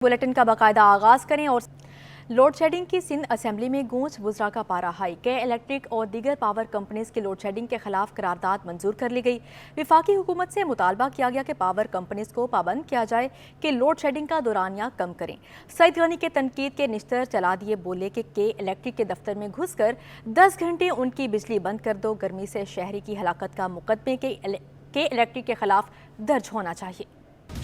Bulletin का बाकायदा आगाज करें और लोड शेडिंग की सिंध असेंबली में गूंज वुज़रा का पारा हाई के इलेक्ट्रिक और दीगर पावर कंपनीज की लोड शेडिंग के खिलाफ करारदाद मंजूर कर ली गई। विफाकी हुकूमत से मुतालबा किया गया कि पावर कंपनीज को पाबंद किया जाए कि लोड शेडिंग का दौरानिया कम करें। सईद गनी के तनकीद के निश्तर चला दिए, बोले कि इलेक्ट्रिक के दफ्तर में घुसकर 10 घंटे उनकी बिजली बंद कर दो। गर्मी से शहरी की हलाकत का मुकदमे के इलेक्ट्रिक के खिलाफ दर्ज होना चाहिए।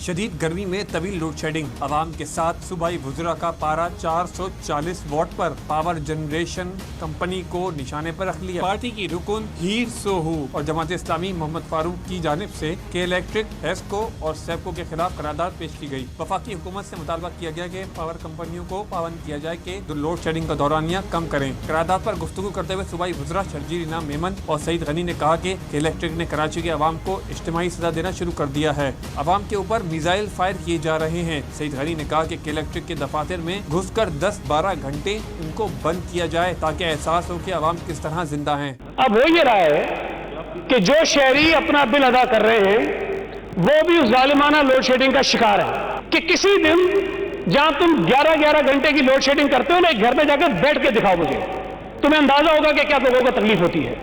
शदीद गर्मी में तवील लोड शेडिंग, आवाम के साथ सूबाई वुज़रा का पारा 440 वाट पर पावर जनरेशन कंपनी को निशाने पर रख लिया। पार्टी की रुकन हीर सोहू और जमात इस्लामी मोहम्मद फारूक की जानिब से के इलेक्ट्रिक, हेस्को और सेपको के खिलाफ करारदाद पेश की गई। वफाकी हुकूमत से मुतालबा किया गया कि पावर कंपनियों को पाबंद किया जाए कि लोड शेडिंग का दौरानिया कम करें। करारदाद पर गुफ्तगू करते हुए सूबाई वुज़रा शर्जील इनाम मेमन और सईद गनी ने कहा कि इलेक्ट्रिक ने कराची के अवाम को इज्तिमाई सजा देना शुरू कर दिया है। अवाम के ऊपर मिसाइल फायर किए जा रहे हैं। सईद गनी ने कहा कि इलेक्ट्रिक के दफातर में घुसकर 10-12 घंटे उनको बंद किया जाए ताकि एहसास हो कि अवाम किस तरह जिंदा हैं। अब हो ये रहा है कि जो शहरी अपना बिल अदा कर रहे हैं वो भी उस जालिमाना लोड शेडिंग का शिकार है कि किसी दिन जहां तुम 11-11 घंटे की लोड शेडिंग करते हो ना, एक घर में जाकर बैठ के दिखाओ मुझे, तुम्हें अंदाजा होगा कि क्या लोगों को तकलीफ होती है।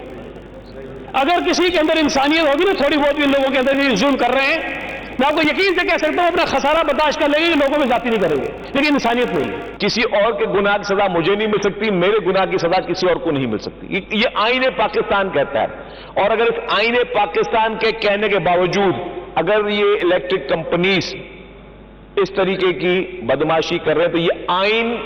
अगर किसी के अंदर इंसानियत होगी ना, थोड़ी बहुत भी लोगों के अंदर जुल्म कर रहे हैं, मैं आपको यकीन से कह सकता हूं अपना खसारा बर्दाश्त कर लेंगे, लोगों में जाती नहीं करेंगे, लेकिन इंसानियत नहीं है। किसी और के गुनाह की सजा मुझे नहीं मिल सकती, मेरे गुनाह की सजा किसी और को नहीं मिल सकती। ये आईने पाकिस्तान कहता है। और अगर इस आईने पाकिस्तान के कहने के बावजूद अगर ये इलेक्ट्रिक कंपनीज इस तरीके की बदमाशी कर रहे हैं तो ये आईन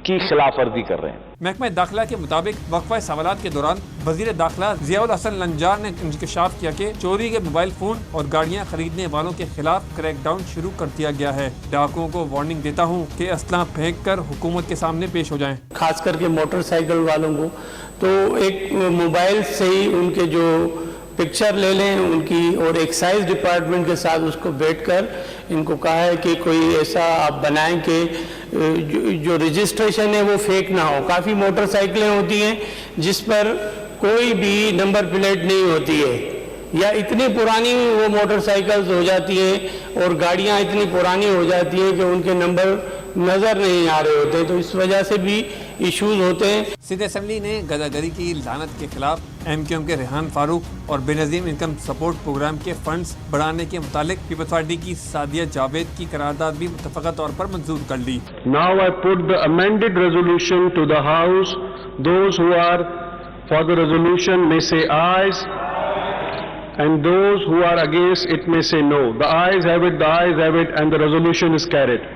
की खिलाफ वर्जी कर रहे हैं। महकमा दाखिला के मुताबिक वक्फा सवालात के दौरान वजीर दाखिला ज़ियाउल हसन लंजार ने इंकशाफ किया कि चोरी के मोबाइल फोन और गाड़ियां खरीदने वालों के खिलाफ क्रैकडाउन शुरू कर दिया गया है। डाकुओं को वार्निंग देता हूं कि असला फेंक कर हुकूमत के सामने पेश हो जाएं। खास करके मोटरसाइकिल वालों को तो एक मोबाइल से ही उनके जो पिक्चर ले लें उनकी, और एक्साइज डिपार्टमेंट के साथ उसको बैठकर इनको कहा है कि कोई ऐसा आप बनाएं कि जो रजिस्ट्रेशन है वो फेक ना हो। काफ़ी मोटरसाइकिलें होती हैं जिस पर कोई भी नंबर प्लेट नहीं होती है, या इतनी पुरानी वो मोटरसाइकिल्स हो जाती हैं और गाड़ियां इतनी पुरानी हो जाती हैं कि उनके नंबर नज़र नहीं आ रहे होते, तो इस वजह से भी इश्यूज होते हैं। सिंध असेंबली ने गदागरी की लानत के खिलाफ एमक्यूएम के रेहान फारूक और बेनजीर इनकम सपोर्ट प्रोग्राम के फंड्स बढ़ाने के मुतालिक पीपल्स पार्टी की सादिया जावेद की करारदाद भी मुतफ़क़ा तौर पर मंजूर कर ली। Now I put the amended resolution to the House. Those who are for the resolution may say ayes, and those who are against it may say no. The ayes have it, the ayes have it, and the resolution is carried.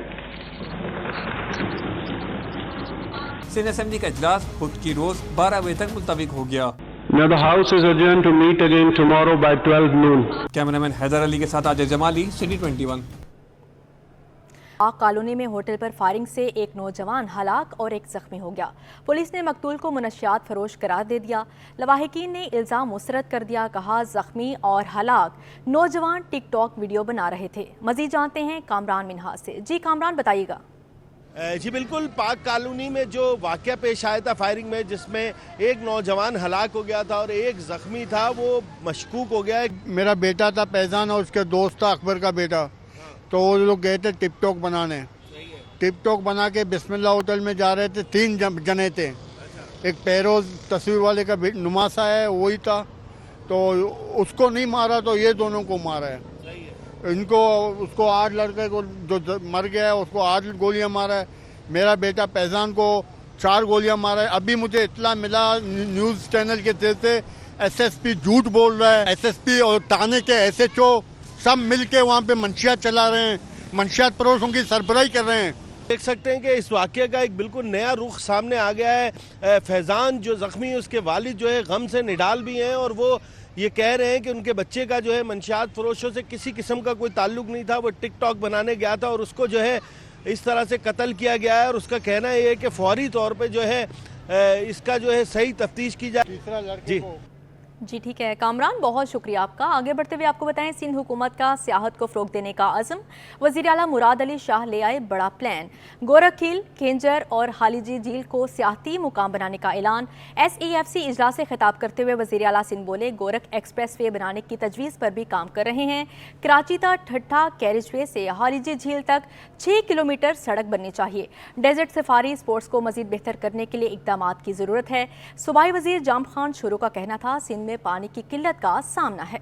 Sindh assembly का इजलास खुद की रोज 12 बजे तक मुल्तविक हो गया। Now the House is adjourned to meet again tomorrow by 12 noon. Cameraman Haider Ali के साथ आजिज जमाली, सिटी 21। कॉलोनी में होटल पर फायरिंग से एक नौजवान हलाक और एक जख्मी हो गया। पुलिस ने मकतूल को मुनशियात फरोश करार दे दिया। लवाहिकीन ने इल्ज़ाम मुस्तरद कर दिया। कहा जख्मी और हलाक नौजवान टिकटॉक वीडियो बना रहे थे। मजीद जानते हैं कामरान मिन्हाज से। जी कामरान, बताइएगा। जी बिल्कुल, पाक कॉलोनी में जो वाक़या पेश आया था फायरिंग में, जिसमें एक नौजवान हलाक हो गया था और एक जख्मी था, वो मशकूक हो गया है। मेरा बेटा था फैजान और उसके दोस्त था अकबर का बेटा, तो वो लोग गए थे टिकटॉक बनाने। टिकटॉक बना के बिस्मिल्लाह होटल में जा रहे थे। 3 जने थे। एक पैरोज तस्वीर वाले का नुमासा है, वही था, तो उसको नहीं मारा तो ये दोनों को मारा है। इनको उसको 8 लड़के को जो मर गया है उसको 8 गोलियां मारा है। मेरा बेटा फैजान को 4 गोलियां मारा है। अभी मुझे इत्तला मिला न्यूज़ चैनल के जरिए एसएसपी झूठ बोल रहा है। एसएसपी और थाने के एसएचओ सब मिलके वहाँ पे मंशियात चला रहे हैं, मंशियात पड़ोसों की सरबराही कर रहे हैं। देख सकते हैं कि इस वाक़े का एक बिल्कुल नया रुख सामने आ गया है। फैजान जो ज़ख्मी है उसके वालिद जो है गम से निडाल भी हैं और वो ये कह रहे हैं कि उनके बच्चे का जो है मंशियात फरोशों से किसी किस्म का कोई ताल्लुक नहीं था। वो टिकटॉक बनाने गया था और उसको जो है इस तरह से कत्ल किया गया है और उसका कहना ये है कि फौरी तौर पे जो है इसका जो है सही तफ्तीश की जाए। तीसरा जी जी ठीक है कामरान, बहुत शुक्रिया आपका। आगे बढ़ते हुए आपको बताएं, सिंध हुकूमत का सियाहत को फ़रोग देने का अज़म, वज़ीर आला मुराद अली शाह ले आए बड़ा प्लान। गोरख हिल, केंजर और हालीजी झील को सियाहती मुकाम बनाने का ऐलान। SEFC इजलास से खिताब करते हुए वज़ीर आला सिंध बोले, गोरख एक्सप्रेस वे बनाने की तजवीज़ पर भी काम कर रहे हैं। कराची तक ठट्ठा कैरिज वे से हालीजी झील तक 6 किलोमीटर सड़क बननी चाहिए। डेजर्ट सफारी स्पोर्ट्स को मज़ीद बेहतर करने के लिए इक़दामात की ज़रूरत है। सूबाई वज़ीर जाम खान शोरो का कहना था, सिंध में पानी की किल्लत का सामना है।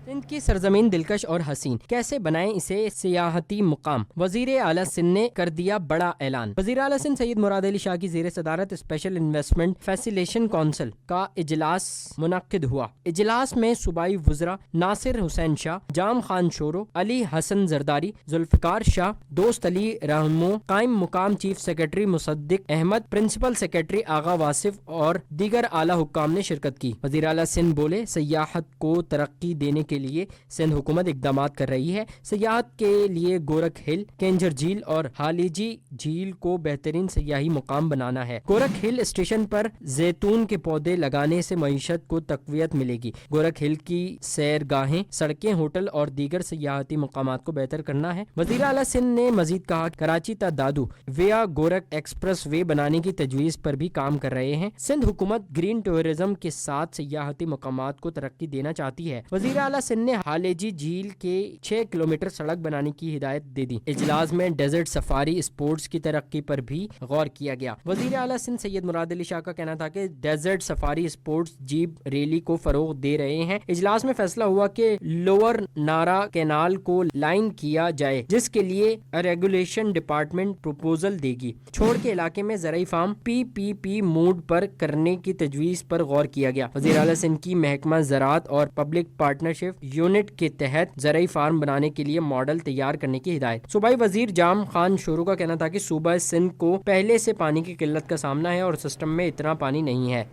सिंध की सरजमीन दिलकश और हसीन, कैसे बनाएं इसे सियाहती मुकाम। वजीर आला सिंध ने कर दिया बड़ा ऐलान। वजीर आला सिंध सैयद मुराद अली शाह की ज़ेर सदारत स्पेशल इन्वेस्टमेंट फैसिलेशन काउंसिल का इजलास मुनक्किद हुआ। इजलास में सूबाई वज़रा नासिर हुसैन शाह, जाम खान शोरो, अली हसन जरदारी, जुल्फ़िकार शाह, दोस्त अली रहमो, कायम मुकाम chief secretary Musaddiq Ahmed, principal secretary Agha Wasif और दीगर आला हुक्काम ने शिरकत की। वज़ीर आला सिंध बोले, सयाहत को तरक्की देने के लिए सिंध हुकूमत इकदाम कर रही है। सयाहत के लिए गोरख हिल, केंजर झील और हालीजी झील को बेहतरीन सयाही मुकाम बनाना है। गोरख हिल स्टेशन पर जैतून के पौधे लगाने से मईशत को तक़वियत मिलेगी। गोरख हिल की सैरगाहें, सड़कें, होटल और दीगर सयाहती मुकामात को बेहतर करना है। वज़ीर आला सिंध ने मजीद कहा, कराची ता दादू वेया गोरख एक्सप्रेस वे बनाने की तजवीज़ पर भी काम कर रहे हैं। सिंध हुकूमत ग्रीन टूरिज्म के साथ सयाहती मुकामात को तरक्की देना चाहती है। वज़ीर आला सिंध ने हालेजी झील के 6 किलोमीटर सड़क बनाने की हिदायत दे दी। इजलास में डेजर्ट सफारी स्पोर्ट्स की तरक्की पर भी गौर किया गया। वज़ीर आला सिंध सैयद मुराद अली शाह का कहना था कि desert safari sports jeep rally को फरोग दे रहे हैं। इजलास में फैसला हुआ कि लोअर नारा कैनाल को लाइन किया जाए, जिसके लिए रेगुलेशन डिपार्टमेंट प्रपोजल देगी। छोड़ के इलाके में ज़राई फार्म PPP मोड पर करने की तजवीज़ पर गौर किया गया। वज़ीर आला सिंध की महकमा ज़राअत और पब्लिक पार्टनरशिप यूनिट के तहत ज़राई फार्म बनाने के लिए मॉडल तैयार करने की हिदायत। सूबाई वजीर जाम खान शोरू का कहना था कि सूबा सिंध को पहले से पानी की किल्लत का सामना है और सिस्टम में इतना पानी नहीं है।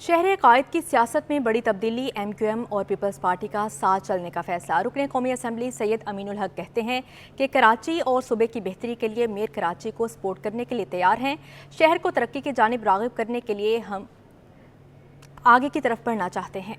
शहर कायद की सियासत में बड़ी तब्दीली, MQM और पीपल्स पार्टी का साथ चलने का फैसला। रुकन कौमी असम्बली सैयद अमीनुल हक कहते हैं कि कराची और सूबे की बेहतरी के लिए मेयर कराची को सपोर्ट करने के लिए तैयार हैं। शहर को तरक्की की जानिब राग़िब करने के लिए हम आगे की तरफ बढ़ना चाहते हैं।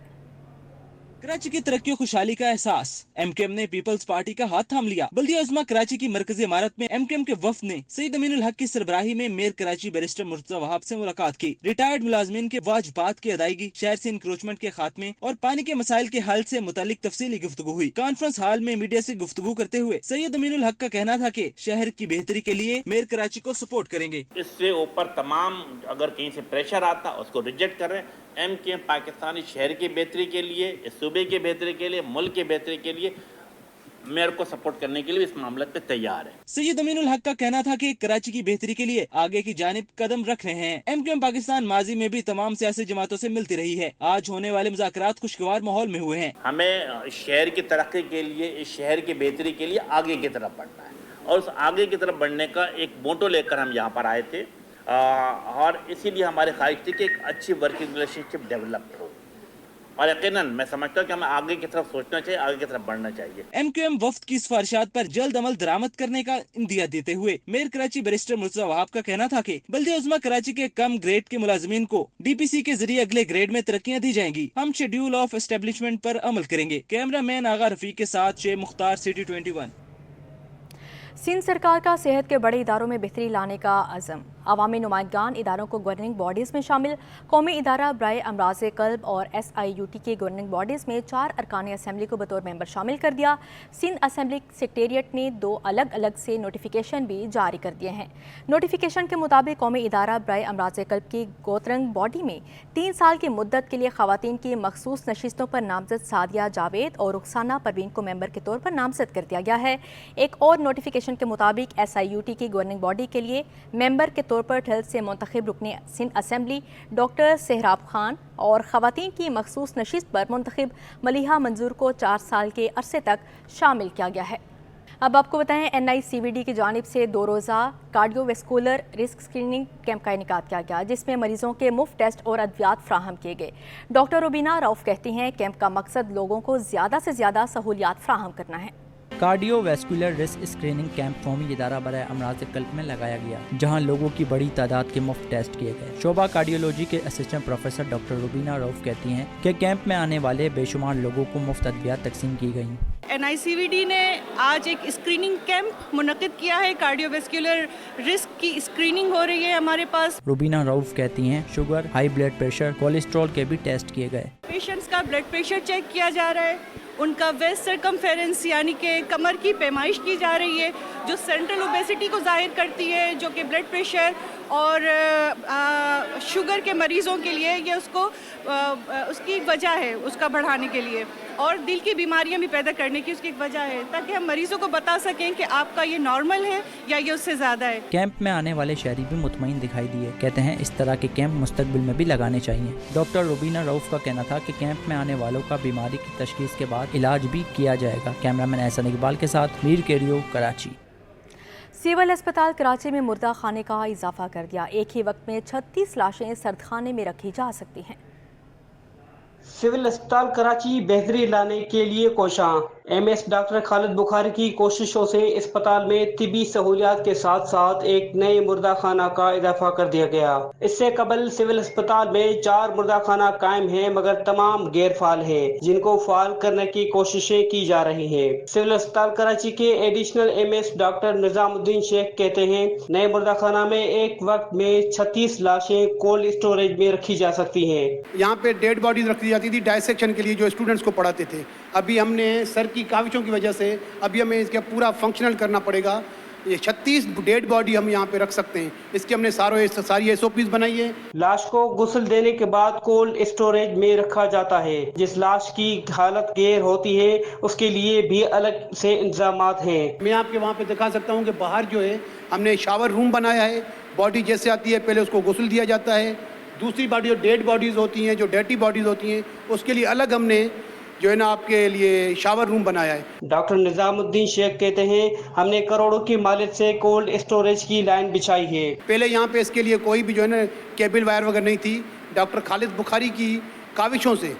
कराची की तरक्की और खुशहाली का एहसास, MQM ने पीपल्स पार्टी का हाथ थाम लिया। बल्दिया उज़्मा कराची की मरकजी इमारत में MQM के वफ्द ने सैयद अमीनुल हक की सरबराही में मेयर कराची बैरिस्टर मुर्तज़ा वहाब से मुलाकात की। रिटायर्ड मुलाजमीन के वाजिबात की अदायगी, शहर से इंक्रोचमेंट के खात्मे और पानी के मसाइल के हल से मुतालिक तफसीली गुफ्तगू हुई। कॉन्फ्रेंस हॉल में मीडिया से गुफ्तगू करते हुए सैयद अमीनुल हक का कहना था कि शहर की बेहतरी के लिए मेयर कराची को सपोर्ट करेंगे। इससे ऊपर तमाम अगर कहीं से प्रेशर आता उसको रिजेक्ट कर रहे हैं। MQM पाकिस्तानी शहर की बेहतरी के लिए, सूबे की बेहतरी के लिए, मुल्क की बेहतरी के लिए मेयर को सपोर्ट करने के लिए इस मामले पे तैयार है। सैयद अमीनुल हक का कहना था कि कराची की बेहतरी के लिए आगे की जानिब कदम रख रहे हैं। MQM पाकिस्तान माजी में भी तमाम सियासी जमातों से मिलती रही है। आज होने वाले मुज़ाकरात खुशगवार माहौल में हुए हैं। हमें शहर की तरक्की के लिए, इस शहर की बेहतरी के लिए आगे की तरफ बढ़ना है और उस आगे की तरफ बढ़ने का एक मोटो लेकर हम यहाँ पर आए थे और इसीलिए हमारी ख्वाहिश थी कि एक अच्छी वर्किंग रिलेशनशिप डेवलप हो और यकीनन मैं समझता हूँ कि हमें आगे की तरफ सोचना चाहिए, आगे की तरफ बढ़ना चाहिए। MQM वफ्द की सिफारिशात पर जल्द अमल दरामद करने का इंदिया देते हुए मेयर कराची बैरिस्टर मुर्तज़ा वहाब का कहना था कि बल्दिया उज़्मा कराची के कम ग्रेड के मुलाजमीन को DPC के जरिए अगले ग्रेड में तरक्कियाँ दी जाएंगी। हम शेड्यूल ऑफ एस्टेब्लिशमेंट पर अमल करेंगे। कैमरा मैन आगा रफीक के साथ शेख मुख्तार, City 21। सिंध सरकार का सेहत के बड़े इदारों में बेहतरी लाने का अज़म। अवामी नुमाइंदगान इदारों को गवर्निंग बॉडीज़ में शामिल। कौमी इदारा बराए अमराज़ क़ल्ब और SIUT की गवर्निंग बॉडीज़ में 4 अरकान असम्बली को बतौर मेंबर शामिल कर दिया। सिंध असम्बली सेक्रेटेरिएट ने 2 अलग अलग से नोटिफिकेशन भी जारी कर दिए हैं। नोटिफिकेशन के मुताबिक कौमी इदारा बराए अमराज़ क़ल्ब की गोत्रंग बॉडी में 3 साल की मुद्दत के लिए ख़वातीन की मखसूस नशिस्तों पर नामज़द सादिया जावेद और रुखसाना परवीन को मेंबर के तौर पर नामज़द कर दिया गया है। एक और नोटिफिकेशन के मुताबिक SIUT की गवर्निंग बॉडी के लिए मेंबर के तौर पर ठल से मुंतखब रुकने सिंध असम्बली डॉक्टर सहराब खान और ख़वातीन की मखसूस नशिस्त पर मुंतखब मलिहा मंजूर को 4 साल के अरसे तक शामिल किया गया है। अब आपको बताएं, NICVD की जानिब से 2 रोज़ा कार्डियोवैस्कुलर रिस्क स्क्रीनिंग कैंप का इनेकाद किया गया, जिसमें मरीजों के मुफ्त टेस्ट और अद्वियात फ्राहम किए गए। डॉक्टर रुबीना रऊफ कहती हैं, कैंप का मकसद लोगों को ज़्यादा से ज़्यादा सहूलियात फ्राहम करना है। Cardio vascular risk screening camp قومی ادارہ برائے امراض قلب میں لگایا گیا، جہاں لوگوں کی بڑی تعداد کے مفت ٹیسٹ کیے گئے۔ شعبہ کارڈیولوجی کے assistant professor doctor Rubina Rauf کہتی ہیں کہ کیمپ میں آنے والے بے شمار لوگوں کو مفت ادویات تقسیم کی گئیں۔ NICVD نے آج ایک اسکریننگ کیمپ منعقد کیا ہے، کارڈیو ویسکولر رسک کی اسکریننگ ہو رہی ہے ہمارے پاس۔ روبینہ رؤف کہتی ہیں sugar, high blood pressure, cholesterol کے بھی ٹیسٹ کیے گئے۔ پیشنٹس کا بلڈ پریشر چیک کیا جا رہا ہے، ان کا ویسٹ سرکمفیرنس یعنی کہ کمر کی پیمائش کی جا رہی ہے، جو سینٹرل اوبیسٹی کو ظاہر کرتی ہے، جو کہ بلڈ پریشر اور شوگر کے مریضوں کے لیے یہ اس کی ایک وجہ ہے اس کا بڑھانے کے لیے، اور دل کی بیماریاں بھی پیدا کرنے کی اس کی ایک وجہ ہے، تاکہ ہم مریضوں کو بتا سکیں کہ آپ کا یہ نارمل ہے یا یہ اس سے زیادہ ہے۔ کیمپ میں آنے والے شہری بھی مطمئن دکھائی دیے، کہتے ہیں اس طرح کے کیمپ مستقبل میں بھی لگانے چاہیے۔ ڈاکٹر روبینہ رؤف کا کہنا تھا کہ کیمپ میں آنے والوں کا بیماری کی تشخیص کے بعد علاج بھی کیا جائے گا۔ کیمرہ مین احسن اقبال کے ساتھ میر کیریو، کراچی۔ سول اسپتال کراچی میں مردہ خانے کا اضافہ کر دیا، ایک ہی وقت میں 36 لاشیں سرد خانے میں رکھی جا سکتی ہیں۔ سول اسپتال کراچی بہتری لانے کے لیے کوشاں۔ MS ڈاکٹر خالد بخاری کی کوششوں سے اسپتال میں طبی سہولیات کے ساتھ ساتھ ایک نئے مردہ خانہ کا اضافہ کر دیا گیا۔ اس سے قبل سول اسپتال میں 4 مردہ خانہ قائم ہیں، مگر تمام غیر فعال ہیں، جن کو فعال کرنے کی کوششیں کی جا رہی ہیں۔ سول اسپتال کراچی کے ایڈیشنل MS ڈاکٹر نظام الدین شیخ کہتے ہیں نئے مردہ خانہ میں ایک وقت میں 36 لاشیں کولڈ اسٹوریج میں رکھی جا سکتی ہیں۔ یہاں پہ ڈیڈ باڈیز رکھی جاتی تھی ڈائسیکشن کے لیے جو اسٹوڈنٹس کو پڑھاتے تھے، ابھی ہم نے سر کی کاوشوں کی وجہ سے ابھی ہمیں اس کا پورا فنکشنل کرنا پڑے گا۔ یہ 36 ڈیڈ باڈی ہم یہاں پہ رکھ سکتے ہیں، اس کی ہم نے ساری SOPs بنائی ہے۔ لاش کو غسل دینے کے بعد کولڈ اسٹوریج میں رکھا جاتا ہے، جس لاش کی حالت گیر ہوتی ہے اس کے لیے بھی الگ سے انتظامات ہیں۔ میں آپ کے وہاں پہ دکھا سکتا ہوں کہ باہر جو ہے ہم نے شاور روم بنایا ہے، باڈی جیسے آتی ہے پہلے اس کو غسل دیا جاتا ہے، دوسری باڈی جو ڈیڈ باڈیز ہوتی ہیں، جو ڈرٹی باڈیز ہوتی ہیں، اس کے لیے الگ ہم نے جو ہے نا آپ کے لیے شاور روم بنایا ہے۔ ڈاکٹر نظام الدین شیخ کہتے ہیں ہم نے کروڑوں کی مالیت سے کولڈ اسٹوریج کی لائن بچھائی ہے۔ پہلے یہاں پہ اس کے لیے کوئی بھی جو ہے نا کیبل وائر وغیرہ نہیں تھی، ڈاکٹر خالد بخاری کی کاوشوں سے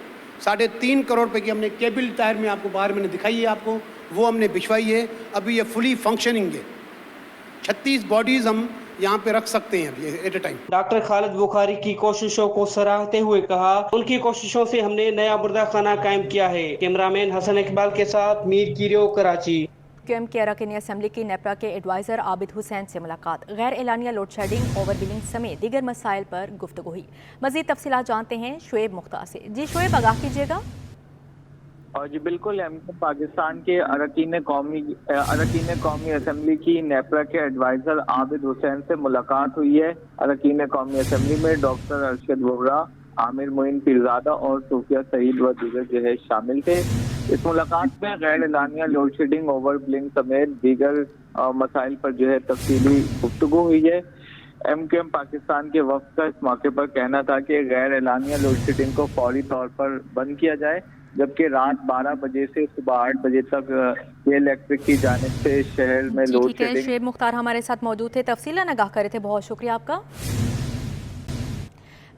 3.5 کروڑ روپے کی ہم نے کیبل ٹائر میں آپ کو باہر میں نے دکھائی ہے، آپ کو وہ ہم نے بچھوائی ہے، ابھی یہ فلی فنکشننگ ہے۔ 36 باڈیز ہم یہاں پہ رکھ سکتے ہیں ابھی ایٹ اے ٹائم۔ ڈاکٹر خالد بخاری کی کوششوں کو سراہتے ہوئے کہا ان کی کوششوں سے ہم نے نیا مردہ خانہ قائم کیا ہے۔ کیمرہ مین حسن اقبال کے ساتھ میر کیریو، کراچی۔ QM کے اراکین اسمبلی کی نیپرا کے ایڈوائزر عابد حسین سے ملاقات، غیر اعلانیہ لوڈ شیڈنگ، اوور بلنگ سمیت دیگر مسائل پر گفتگو ہوئی۔ مزید تفصیلات جانتے ہیں شعیب مختار سے۔ جی شعیب، آگاہ کیجیے گا۔ اور جی بالکل، پاکستان کے اراکین قومی اسمبلی کی نیپرا کے ایڈوائزر عابد حسین سے ملاقات ہوئی ہے۔ اراکین قومی اسمبلی میں ڈاکٹر ارشد وغرا، عامر معین پیرزادہ اور صوفیہ سعید و دیگر جو ہے شامل تھے۔ اس ملاقات میں غیر اعلانیہ لوڈ شیڈنگ، اوور بلنگ سمیت دیگر مسائل پر جو ہے تفصیلی گفتگو ہوئی ہے۔ MQM پاکستان کے وفد کا اس موقع پر کہنا تھا کہ غیر اعلانیہ لوڈ شیڈنگ کو فوری طور پر بند کیا جائے، جبکہ رات 12 بجے سے صبح 8 بجے تک یہ الیکٹرک کی جانب سے شہر میں لوڈ شیڈنگ۔ شعیب مختار ہمارے ساتھ موجود تھے، تفصیلاً آگاہ کر رہے تھے، بہت شکریہ آپ کا۔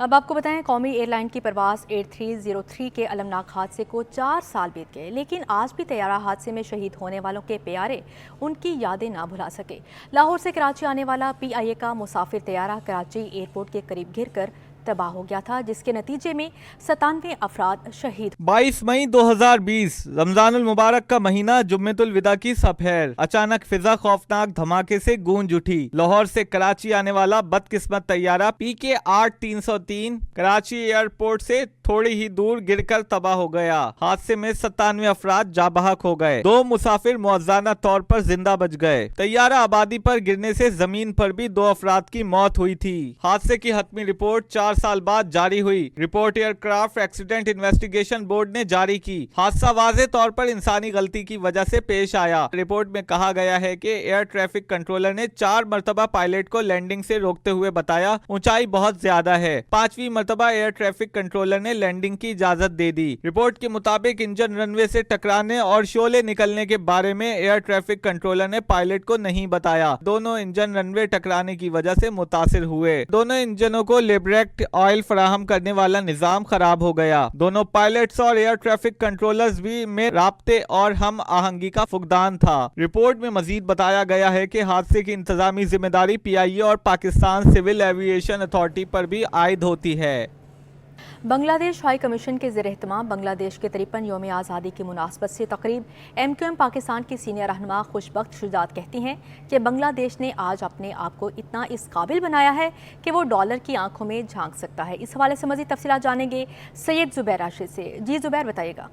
اب آپ کو بتائیں قومی ایئر لائن کی پرواز 8303 کے المناک حادثے کو 4 سال بیت گئے، لیکن آج بھی طیارہ حادثے میں شہید ہونے والوں کے پیارے ان کی یادیں نہ بھلا سکے۔ لاہور سے کراچی آنے والا PIA کا مسافر طیارہ کراچی ایئرپورٹ کے قریب گر کر تباہ ہو گیا تھا، جس کے نتیجے میں 97 افراد شہید۔ 22 مئی 2020 رمضان المبارک کا مہینہ، جمعۃ الوداع کی سپہر، اچانک فضا خوفناک دھماکے سے گونج اٹھی۔ لاہور سے کراچی آنے والا بدقسمت طیارہ PK 8303 کراچی ایئرپورٹ سے تھوڑی ہی دور گر کر تباہ ہو گیا۔ حادثے میں 97 افراد جاں بحق ہو گئے، 2 مسافر معذانہ طور پر زندہ بچ گئے۔ طیارہ آبادی پر گرنے سے زمین پر بھی 2 افراد کی موت ہوئی تھی۔ حادثے کی حتمی رپورٹ 4 سال بعد جاری ہوئی۔ Report aircraft accident investigation board نے جاری کی۔ حادثہ واضح طور پر انسانی غلطی کی وجہ سے پیش آیا۔ رپورٹ میں کہا گیا ہے کہ ایئر ٹریفک کنٹرولر نے 4 مرتبہ پائلٹ کو لینڈنگ سے روکتے ہوئے بتایا اونچائی بہت زیادہ ہے۔ 5ویں مرتبہ ایئر ٹریفک کنٹرولر نے لینڈنگ کی اجازت دے دی۔ رپورٹ کے مطابق انجن رن وے سے ٹکرانے اور شعلے نکلنے کے بارے میں ایئر ٹریفک کنٹرولر نے پائلٹ کو نہیں بتایا۔ دونوں انجن رن وے ٹکرانے کی وجہ سے متاثر ہوئے۔ دونوں انجنوں کو لیبریکٹ ऑयल फराहम करने वाला निजाम खराब हो गया। दोनों पायलट्स और एयर ट्रैफिक कंट्रोलर्स भी में राब्ते और हम आहंगी का फुकदान था। रिपोर्ट में मजीद बताया गया है कि हादसे की इंतजामी जिम्मेदारी PIA और पाकिस्तान सिविल एविएशन अथॉरिटी पर भी आयद होती है। बांग्लादेश हाई कमीशन के ज़ेर एहतमाम बांग्लादेश के 53 यौम आज़ादी की मुनासबत से तकरीब MQM पाकिस्तान की सीनियर रहनुमा खुशबख्त शुजात कहती हैं कि बांग्लादेश ने आज अपने आप को इतना इस काबिल बनाया है कि वो डॉलर की आंखों में झांक सकता है। इस हवाले से मज़ीद तफसीलात जानेंगे सैयद ज़ुबैर राशिद से। जी ज़ुबैर, बताइएगा।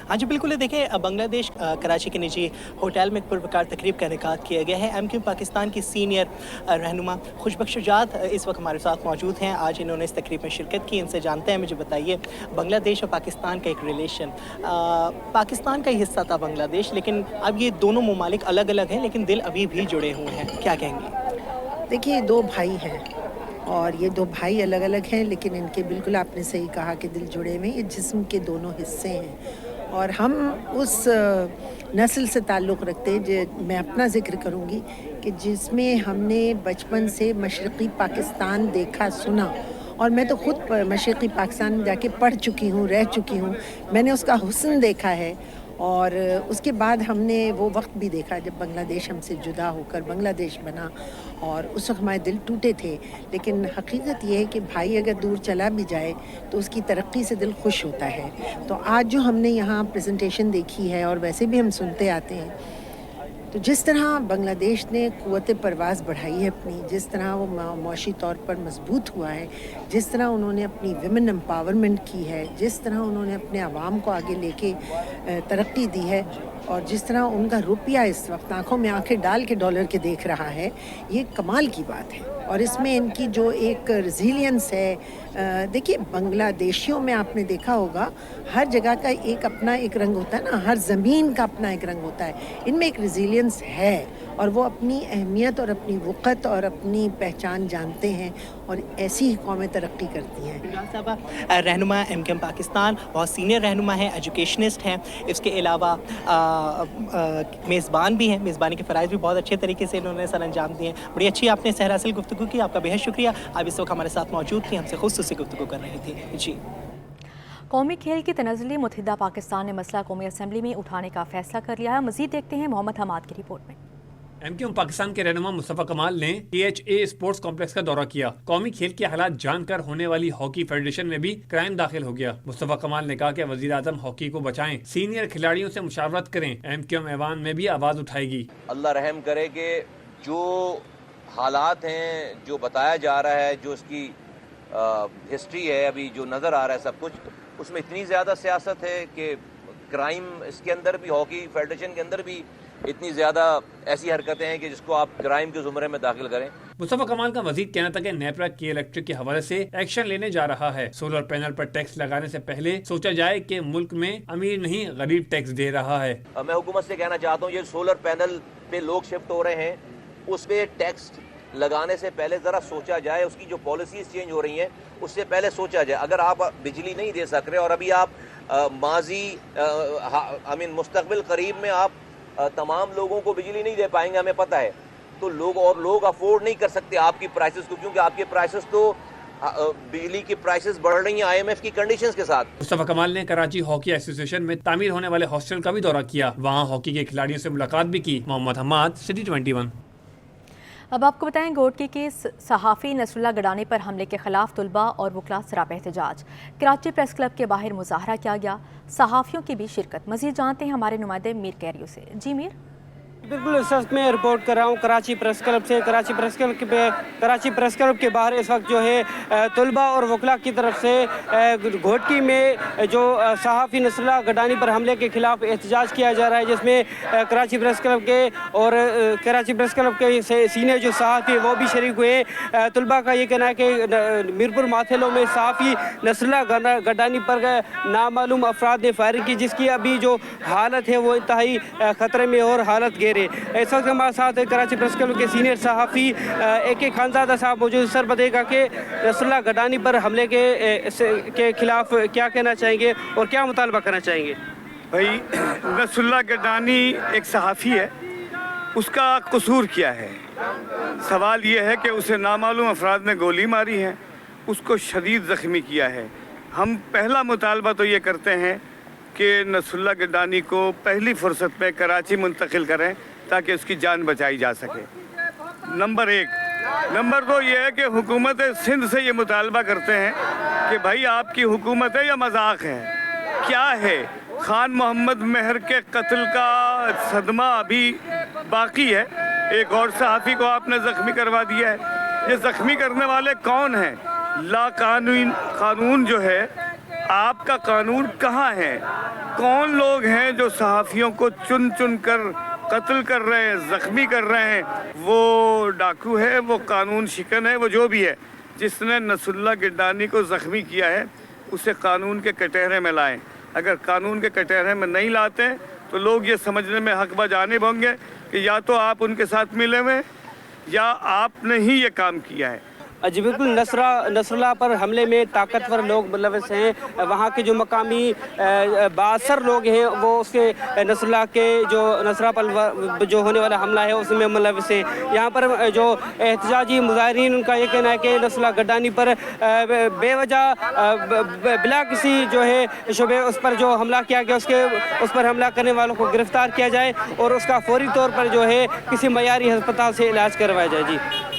हाँ जी बिल्कुल, देखिए बांग्लादेश कराची के निजी होटल में एक पुरवकार तकरीब का इनेकाद किया गया है। MQM पाकिस्तान की सीनियर रहनुमा खुशबख्त शुजात इस वक्त हमारे साथ मौजूद हैं। आज इन्होंने इस तकरीब में शिरकत की। इनसे जानते हैं, मुझे बताइए बांग्लादेश और पाकिस्तान का एक रिलेशन, पाकिस्तान का ही हिस्सा था बांग्लादेश, लेकिन अब ये दोनों ममालिक अलग अलग हैं लेकिन दिल अभी भी जुड़े हुए हैं, क्या कहेंगे? देखिए, दो भाई हैं और ये दो भाई अलग अलग हैं लेकिन इनके बिल्कुल आपने सही कहा कि दिल जुड़े हुए, ये जिस्म के दोनों हिस्से हैं और हम उस नस्ल से ताल्लुक़ रखते हैं जो मैं अपना ज़िक्र करूँगी कि जिसमें हमने बचपन से मशरक़ी पाकिस्तान देखा सुना, और मैं तो ख़ुद मशरक़ी पाकिस्तान जाके पढ़ चुकी हूँ, रह चुकी हूँ, मैंने उसका हुस्न देखा है। और उसके बाद हमने वो वक्त भी देखा जब बांग्लादेश हमसे जुदा होकर बांग्लादेश बना और उस वक्त हमारे दिल टूटे थे, लेकिन हकीकत ये है कि भाई अगर दूर चला भी जाए तो उसकी तरक्की से दिल खुश होता है। तो आज जो हमने यहाँ प्रेजेंटेशन देखी है और वैसे भी हम सुनते आते हैं, तो जिस तरह बांग्लादेश ने क़ुव्वत परवाज़ बढ़ाई है अपनी, जिस तरह वो माशी तौर पर मजबूत हुआ है, जिस तरह उन्होंने अपनी विमेन एम्पावरमेंट की है, जिस तरह उन्होंने अपने आवाम को आगे लेके तरक्की दी है और जिस तरह उनका रुपया इस वक्त आंखों में आंखें डाल के डॉलर के देख रहा है, ये कमाल की बात है। और इसमें इनकी जो एक रेजिलियंस है, देखिए बांग्लादेशियों में आपने देखा होगा हर जगह का एक अपना एक रंग होता है ना, हर ज़मीन का अपना एक रंग होता है, इनमें एक रेजिलियंस है और वो अपनी अहमियत और अपनी वक़्त और अपनी पहचान जानते हैं और ऐसी ही कौमें तरक्की करती हैं। इमरान साहब रहनुमा MQM पाकिस्तान, बहुत सीनियर रहनुमा हैं, एजुकेशनिस्ट हैं, इसके अलावा मेज़बान भी हैं, मेज़बानी के फ़राइज़ भी बहुत अच्छे तरीके से इन्होंने सर अंजाम दिए हैं। बड़ी अच्छी आपने सहर हासिल गुफ्तगू की, आपका बेहद शुक्रिया। आप इस वक्त हमारे साथ मौजूद थी, हमसे खुसूसी गुफ्तगू कर रही थी। जी, कौमी खेल की तनज़्ज़ुली मुत्तहिदा पाकिस्तान ने मसला कौमी असम्बली में उठाने का फैसला कर लिया है। मज़ीद देखते हैं मोहम्मद हमाद की रिपोर्ट में। MQM पाकिस्तान के रहनुमा मुस्तफ़ा कमाल ने THA स्पोर्ट्स कॉम्प्लेक्स का दौरा किया। कौमी खेल के हालात जानकर होने वाली हॉकी फेडरेशन में भी क्राइम दाखिल हो गया। मुस्तफ़ा कमाल ने कहा कि वज़ीर आज़म हॉकी को बचाएं, सीनियर खिलाड़ियों से मुशावरत करें। MQM ऐवान में भी आवाज़ उठाएगी। अल्लाह रहम करे कि जो हालात हैं, जो बताया जा रहा है, जो इसकी हिस्ट्री है, अभी जो नज़र आ रहा है सब कुछ, उसमें इतनी ज़्यादा सियासत है कि क्राइम इसके अंदर भी, हॉकी फेडरेशन के अंदर भी इतनी ज़्यादा ऐसी हरकतें हैं कि जिसको आप क्राइम के ज़ुमरे में दाखिल करें। मुस्तफ़ा कमाल का मजीद कहना था कि नेपरा के इलेक्ट्रिक के हवाले से एक्शन लेने जा रहा है। सोलर पैनल पर टैक्स लगाने से पहले सोचा जाए कि मुल्क में अमीर नहीं गरीब टैक्स दे रहा है। मैं हुकूमत से कहना चाहता हूँ, ये सोलर पैनल पे लोग शिफ्ट हो रहे हैं, उस पर टैक्स लगाने से पहले ज़रा सोचा जाए, उसकी जो पॉलिसीज़ चेंज हो रही हैं उससे पहले सोचा जाए। अगर आप बिजली नहीं दे सक रहे और अभी आप मुस्तकबिल करीब में आप तमाम लोगों को बिजली नहीं दे पाएंगे, हमें पता है, तो लोग अफोर्ड नहीं कर सकते आपकी प्राइसेस को, क्योंकि आपके प्राइसेस तो बिजली की प्राइसेस बढ़ रही हैं IMF की कंडीशंस के साथ। मुस्तफ़ा कमाल ने कराची हॉकी एसोसिएशन में तामीर होने वाले हॉस्टल का भी दौरा किया। वहाँ हॉकी के खिलाड़ियों से मुलाकात भी की। मोहम्मद हमाद, सिटी 21। अब आपको बताएं, गोडके के सहाफ़ी नसरुल्लाह गडानी पर हमले के खिलाफ तुलबा और वकला सरापा एहतजाज। कराची प्रेस क्लब के बाहर मुजाहरा किया गया, सहाफ़ियों की भी शिरकत। मज़ीद जानते हैं हमारे नुमाइंदे मीर कैरियो से। जी मीर। बिल्कुल, इस वक्त मैं रिपोर्ट कर रहा हूँ कराची प्रेस क्लब से। कराची प्रेस क्लब के बाहर इस वक्त जो है तुलबा और वकला की तरफ से घोटकी में जो सहाफ़ी नसरुल्लाह गडानी पर हमले के खिलाफ एहतजाज किया जा रहा है, जिसमें कराची प्रेस क्लब के और कराची प्रेस क्लब के सीनियर जो सहाफ़ी वो भी शरीक हुए। तुलबा का ये कहना है कि मीरपुर माथेलो में सहाफ़ी नसरुल्लाह गडानी पर नामालूम अफराद ने फायरिंग की, जिसकी अभी जो हालत है वो इंतहाई ख़तरे में और हालत गहरी। इस वक्त हमारे साथ कराची प्रेस क्लब के सीनियर सहाफ़ी AK खानज़ादा साहब मौजूद। सर बताइएगा कि नसरुल्लाह गडानी पर हमले के खिलाफ क्या कहना चाहेंगे और क्या मुतालबा करना चाहेंगे? भाई, नसरुल्लाह गडानी एक सहाफ़ी है, उसका कसूर क्या है? सवाल ये है कि उसे नामालूम अफराद ने गोली मारी है اس کو شدید زخمی کیا ہے. ہم پہلا مطالبہ تو یہ کرتے ہیں کہ نصر اللہ گڈانی کو پہلی فرصت میں کراچی منتقل کریں تاکہ اس کی جان بچائی جا سکے. نمبر 1. نمبر 2 یہ ہے کہ حکومت سندھ سے یہ مطالبہ کرتے ہیں کہ بھائی آپ کی حکومت ہے یا مذاق ہے؟ کیا ہے؟ خان محمد مہر کے قتل کا صدمہ ابھی باقی ہے. ایک اور صحافی کو آپ نے زخمی کروا دیا ہے. یہ زخمی کرنے والے کون ہیں؟ لا قانون جو ہے، آپ کا قانون کہاں ہے؟ کون لوگ ہیں جو صحافیوں کو چن چن کر قتل کر رہے ہیں، زخمی کر رہے ہیں؟ وہ ڈاکو ہے، وہ قانون شکن ہے، وہ جو بھی ہے. جس نے نصر اللہ گڈانی کو زخمی کیا ہے اسے قانون کے کٹہرے میں لائیں. اگر قانون کے کٹہرے میں نہیں لاتے تو لوگ یہ سمجھنے میں حق بجانب ہوں گے کہ یا تو آپ ان کے ساتھ ملے ہوئے یا آپ نے ہی یہ کام کیا ہے. جی بالکل، نصر اللہ پر حملے میں طاقتور لوگ ملوث ہیں. وہاں کے جو مقامی بااثر لوگ ہیں وہ اس کے نصر اللہ کے جو نصرہ پر جو ہونے والا حملہ ہے اس میں ملوث ہیں. یہاں پر جو احتجاجی مظاہرین ان کا یہ کہنا ہے کہ نصر اللہ گڈانی پر بے وجہ بلا کسی جو ہے شبہ اس پر جو حملہ کیا گیا اس پر حملہ کرنے والوں کو گرفتار کیا جائے اور اس کا فوری طور پر جو ہے کسی معیاری ہسپتال سے علاج کروایا جائے. جی